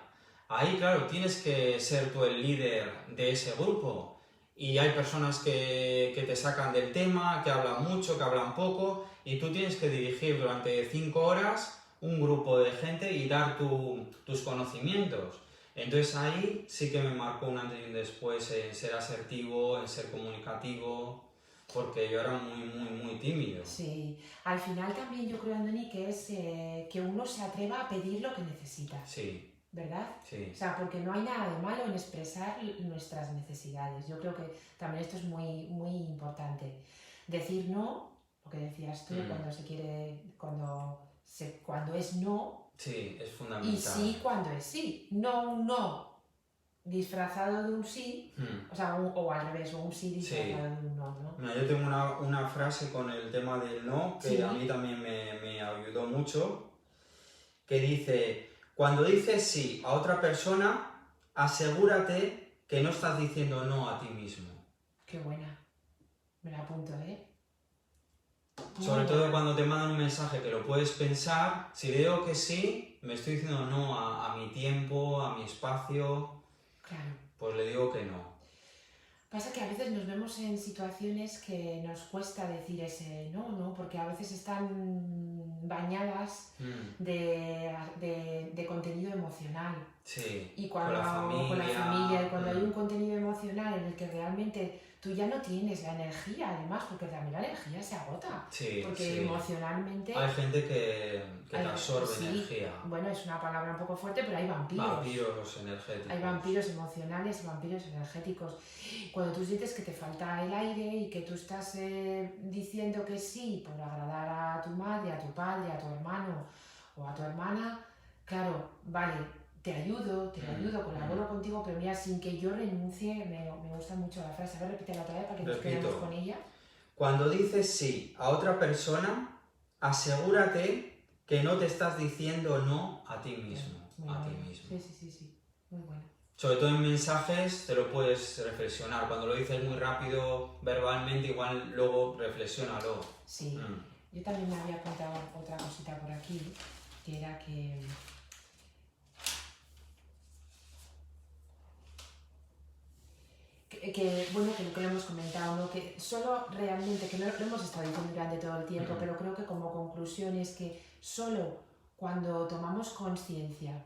Ahí, claro, tienes que ser tú el líder de ese grupo. Y hay personas que te sacan del tema, que hablan mucho, que hablan poco, y tú tienes que dirigir durante 5 horas un grupo de gente y dar tus conocimientos. Entonces ahí sí que me marcó un antes y un después en ser asertivo, en ser comunicativo, porque yo era muy tímido. Sí, al final también yo creo, Andoni, que es que uno se atreva a pedir lo que necesita. Sí. ¿Verdad? Sí. O sea, porque no hay nada de malo en expresar nuestras necesidades. Yo creo que también esto es muy importante. Decir no, lo que decías tú, cuando se quiere, cuando es no. Sí, es fundamental. Y sí cuando es sí. No un no disfrazado de un sí, o sea, o al revés, o un sí disfrazado de un no, ¿no? Mira, yo tengo una frase con el tema del no, que a mí también me ayudó mucho, que dice... Cuando dices sí a otra persona, asegúrate que no estás diciendo no a ti mismo. Qué buena. Me la apunto, ¿eh? Sobre todo cuando te mandan un mensaje que lo puedes pensar, si le digo que sí, me estoy diciendo no a mi tiempo, a mi espacio. Claro. Pues le digo que no. Pasa que a veces nos vemos en situaciones que nos cuesta decir ese no, ¿no? Porque a veces están bañadas de contenido emocional. Sí, y cuando, con la familia. Y cuando hay un contenido emocional en el que realmente tú ya no tienes la energía, además, porque también la energía se agota. Sí, porque emocionalmente... Hay gente que te absorbe energía. Bueno, es una palabra un poco fuerte, pero hay vampiros. Vampiros energéticos. Hay vampiros emocionales y vampiros energéticos. Cuando tú sientes que te falta el aire y que tú estás diciendo que sí por agradar a tu madre, a tu padre, a tu hermano o a tu hermana, claro, vale, te ayudo, colaboro contigo, pero mira, sin que yo renuncie, me gusta mucho la frase. A ver, repítela otra vez para que nos quedemos con ella. Cuando dices sí a otra persona, asegúrate que no te estás diciendo no a ti mismo. Sí, muy bueno. Sobre todo en mensajes te lo puedes reflexionar. Cuando lo dices muy rápido, verbalmente, igual luego reflexiónalo. Sí, yo también me había apuntado otra cosita por aquí, que era que bueno, que lo que hemos comentado, ¿no? Que solo realmente, que no lo hemos estado diciendo durante todo el tiempo, pero creo que como conclusión es que solo cuando tomamos conciencia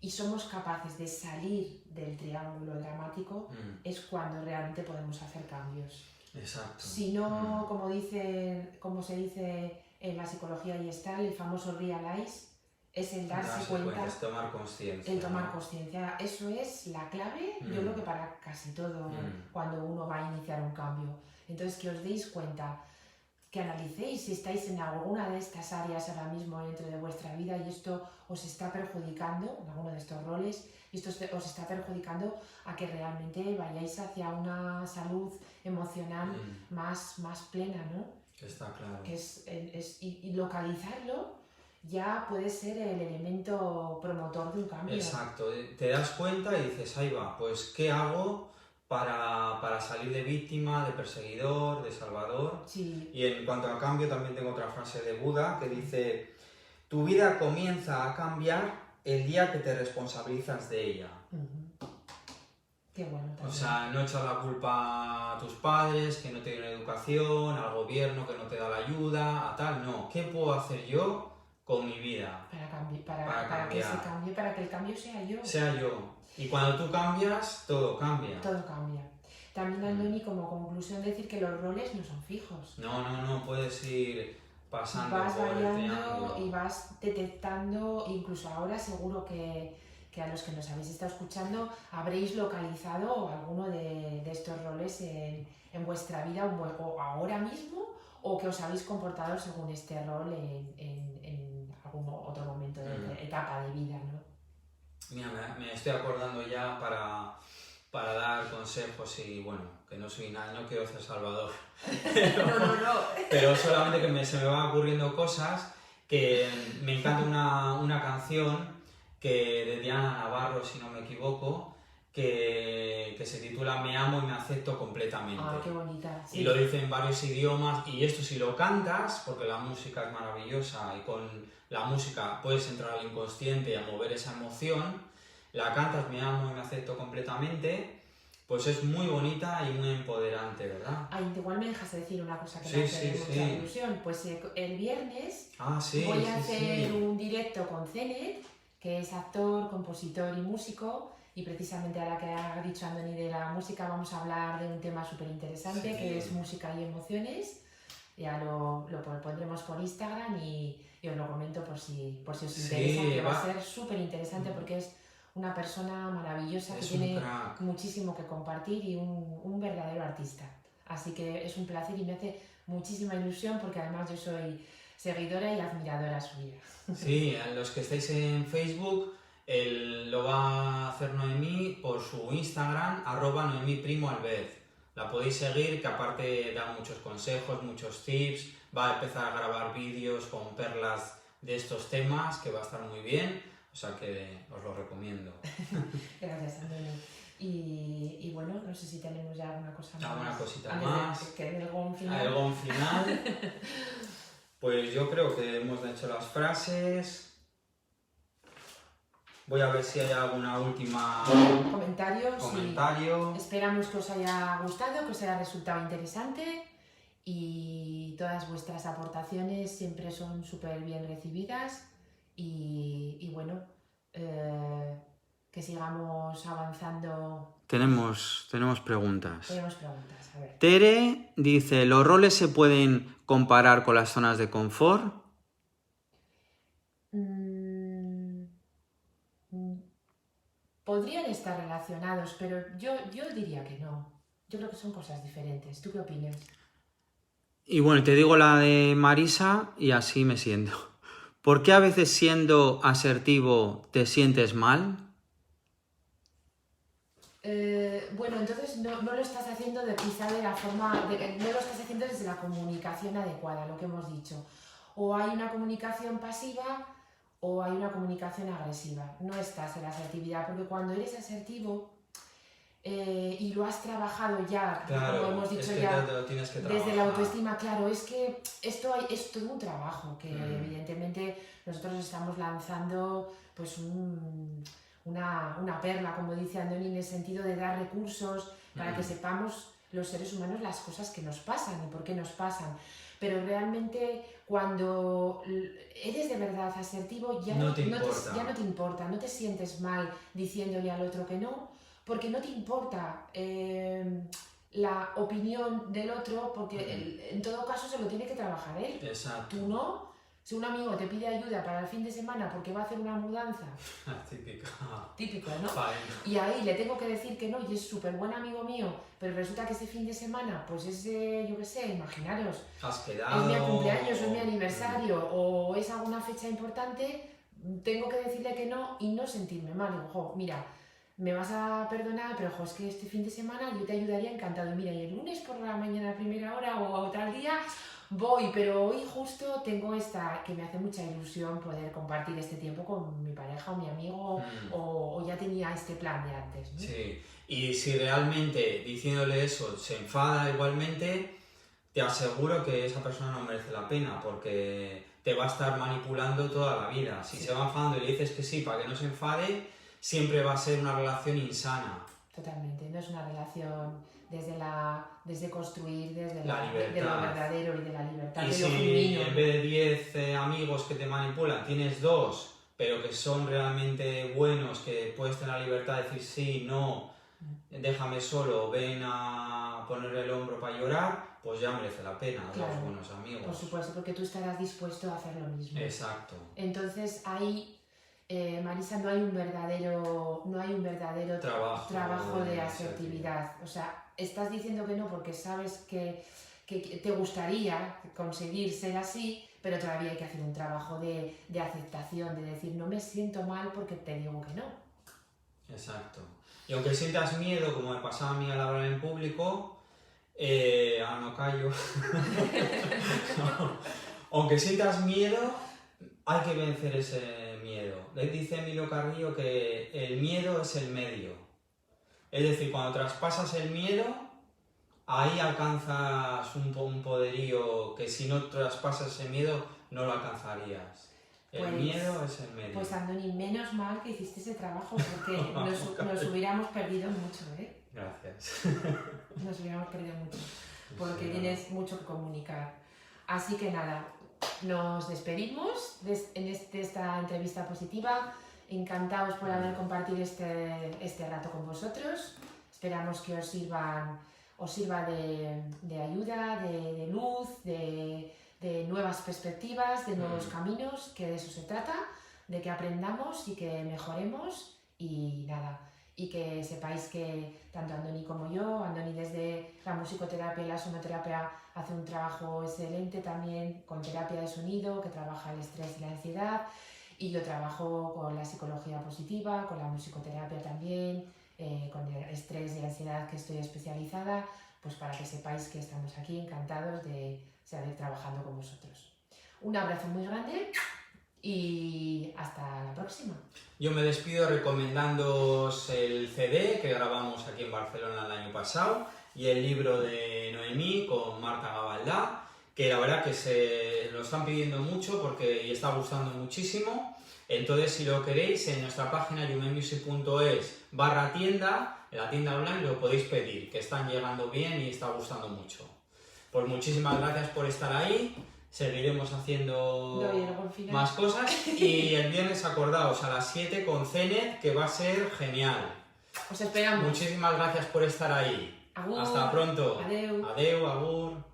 y somos capaces de salir del triángulo dramático, es cuando realmente podemos hacer cambios. Exacto. Si no, como se dice en la psicología Gestalt, el famoso realize, es el darse cuenta, es tomar conciencia. el tomar conciencia. Eso es la clave, yo creo que para casi todo, cuando uno va a iniciar un cambio. Entonces, que os deis cuenta, que analicéis si estáis en alguna de estas áreas ahora mismo dentro de vuestra vida y esto os está perjudicando, en alguno de estos roles, y esto os está perjudicando a que realmente vayáis hacia una salud emocional más plena, ¿no? Está claro. Que y localizarlo ya puede ser el elemento promotor de un cambio. Exacto, te das cuenta y dices, ahí va, pues ¿qué hago para salir de víctima, de perseguidor, de salvador? Sí. Y en cuanto a cambio también tengo otra frase de Buda que dice, tu vida comienza a cambiar el día que te responsabilizas de ella. Qué bueno también. O sea, no echar la culpa a tus padres, que no te dieron educación, al gobierno que no te da la ayuda, a tal, no. ¿Qué puedo hacer yo con mi vida? Para que se cambie, para que el cambio sea yo. Sea yo. Y cuando tú cambias, todo cambia. Todo cambia. También, Andoni, como conclusión, decir que los roles no son fijos. No, puedes ir pasando vas por el variando triángulo. Y vas detectando, incluso ahora seguro que a los que nos habéis estado escuchando habréis localizado alguno de estos roles en vuestra vida o ahora mismo, o que os habéis comportado según este rol en algún otro momento de etapa de vida, ¿no? Mira, me estoy acordando ya para dar consejos y bueno, que no soy nada, no quiero ser salvador. No. Pero solamente que se me van ocurriendo cosas, que me encanta una canción de Diana Navarro, si no me equivoco, que se titula Me amo y me acepto completamente. Ah, qué bonita. Sí. Y lo dice en varios idiomas, y esto si lo cantas, porque la música es maravillosa y con la música puedes entrar al inconsciente y a mover esa emoción, la cantas Me amo y me acepto completamente, pues es muy bonita y muy empoderante, ¿verdad? Igual me dejas de decir una cosa que me hace mucha ilusión. Pues el viernes voy a hacer un directo con Zenet, que es actor, compositor y músico, y precisamente ahora que ha dicho Andoni de la música vamos a hablar de un tema súper interesante que es música y emociones. Ya lo pondremos por Instagram y os lo comento por si os interesa, que va a ser súper interesante porque es una persona maravillosa que tiene muchísimo que compartir y un verdadero artista. Así que es un placer y me hace muchísima ilusión porque además yo soy seguidora y admiradora suya. Sí, a los que estáis en Facebook lo va a hacer Noemí por su Instagram, @NoemíPrimoAlbez. La podéis seguir, que aparte da muchos consejos, muchos tips, va a empezar a grabar vídeos con perlas de estos temas, que va a estar muy bien, o sea que os lo recomiendo. Gracias, Andoni. Y bueno, no sé si tenemos ya alguna cosa más. Alguna cosita más. Que el gong final. El gong final. Pues yo creo que hemos hecho las frases. Voy a ver si hay alguna última comentario. Sí. Esperamos que os haya gustado, que os haya resultado interesante y todas vuestras aportaciones siempre son súper bien recibidas y bueno, que sigamos avanzando. Tenemos preguntas. Tenemos preguntas, a ver. Tere dice, ¿los roles se pueden comparar con las zonas de confort? Podrían estar relacionados, pero yo diría que no. Yo creo que son cosas diferentes. ¿Tú qué opinas? Y bueno, te digo la de Marisa y así me siento. ¿Por qué a veces siendo asertivo te sientes mal? Bueno, entonces no lo estás haciendo quizá de la forma, no lo estás haciendo desde la comunicación adecuada, lo que hemos dicho. O hay una comunicación pasiva o hay una comunicación agresiva. No estás en la asertividad, porque cuando eres asertivo y lo has trabajado ya, claro, como hemos dicho ya, desde la autoestima, claro, es que esto es todo un trabajo que evidentemente nosotros estamos lanzando pues una perla, como dice Andoni, en el sentido de dar recursos para que sepamos los seres humanos las cosas que nos pasan y por qué nos pasan. pero realmente cuando eres de verdad asertivo ya no te importa. Ya no te importa, no te sientes mal diciéndole al otro que no, porque no te importa la opinión del otro, porque en todo caso se lo tiene que trabajar él. Exacto. Tú no. Si un amigo te pide ayuda para el fin de semana porque va a hacer una mudanza, típico, ¿no? Y ahí le tengo que decir que no, y es súper buen amigo mío, pero resulta que ese fin de semana, pues es, yo qué sé, imaginaros, has quedado, es mi cumpleaños, o es mi aniversario, o es alguna fecha importante, tengo que decirle que no y no sentirme mal. Digo, jo, mira, me vas a perdonar, pero jo, es que este fin de semana yo te ayudaría encantado. Y mira, y el lunes por la mañana a primera hora o tal día voy, pero hoy justo tengo esta, que me hace mucha ilusión poder compartir este tiempo con mi pareja o mi amigo, o ya tenía este plan de antes, ¿no? Sí, y si realmente diciéndole eso se enfada igualmente, te aseguro que esa persona no merece la pena, porque te va a estar manipulando toda la vida. Si se va enfadando y le dices que sí para que no se enfade, siempre va a ser una relación insana. Totalmente, no es una relación desde construir, desde la libertad, de lo verdadero y de la libertad. Y de si lo genuino, en vez de 10 amigos que te manipulan, tienes 2, pero que son realmente buenos, que puedes tener la libertad de decir sí, no, déjame solo, ven a poner el hombro para llorar, pues ya merece la pena, claro, 2 buenos amigos. Por supuesto, porque tú estarás dispuesto a hacer lo mismo. Exacto. Entonces ahí, Marisa, no hay un verdadero trabajo de asertividad. O sea, estás diciendo que no porque sabes que te gustaría conseguir ser así, pero todavía hay que hacer un trabajo de aceptación, de decir, no me siento mal porque te digo que no. Exacto. Y aunque sientas miedo, como me pasaba a mí al hablar en público, no callo. Aunque sientas miedo, hay que vencer ese miedo. Dice Emilio Carrillo que el miedo es el medio. Es decir, cuando traspasas el miedo, ahí alcanzas un poderío que si no traspasas ese miedo, no lo alcanzarías. El miedo es el medio. Pues Andoni, menos mal que hiciste ese trabajo porque nos hubiéramos perdido mucho, ¿eh? Gracias. Nos hubiéramos perdido mucho, porque sí, tienes mucho que comunicar. Así que nada, nos despedimos en esta entrevista positiva. Encantados por haber compartido este rato con vosotros. Esperamos que os sirva de ayuda, de luz, de nuevas perspectivas, de nuevos caminos, que de eso se trata, de que aprendamos y que mejoremos y nada. Y que sepáis que tanto Andoni como yo, Andoni desde la musicoterapia y la sonoterapia hace un trabajo excelente también con terapia de sonido, que trabaja el estrés y la ansiedad, y yo trabajo con la psicología positiva, con la musicoterapia también, con el estrés y ansiedad que estoy especializada, pues para que sepáis que estamos aquí encantados de seguir trabajando con vosotros. Un abrazo muy grande y hasta la próxima. Yo me despido recomendándoos el CD que grabamos aquí en Barcelona el año pasado y el libro de Noemí con Marta Gabaldá, que la verdad que se lo están pidiendo mucho y está gustando muchísimo. Entonces, si lo queréis, en nuestra página yumemusic.es/tienda, en la tienda online lo podéis pedir, que están llegando bien y está gustando mucho. Pues muchísimas gracias por estar ahí. Seguiremos haciendo más cosas y el viernes acordaos a las 7 con Zenet, que va a ser genial. Os esperamos. Muchísimas gracias por estar ahí. Agur. Hasta pronto. Adeu. Adeu, agur.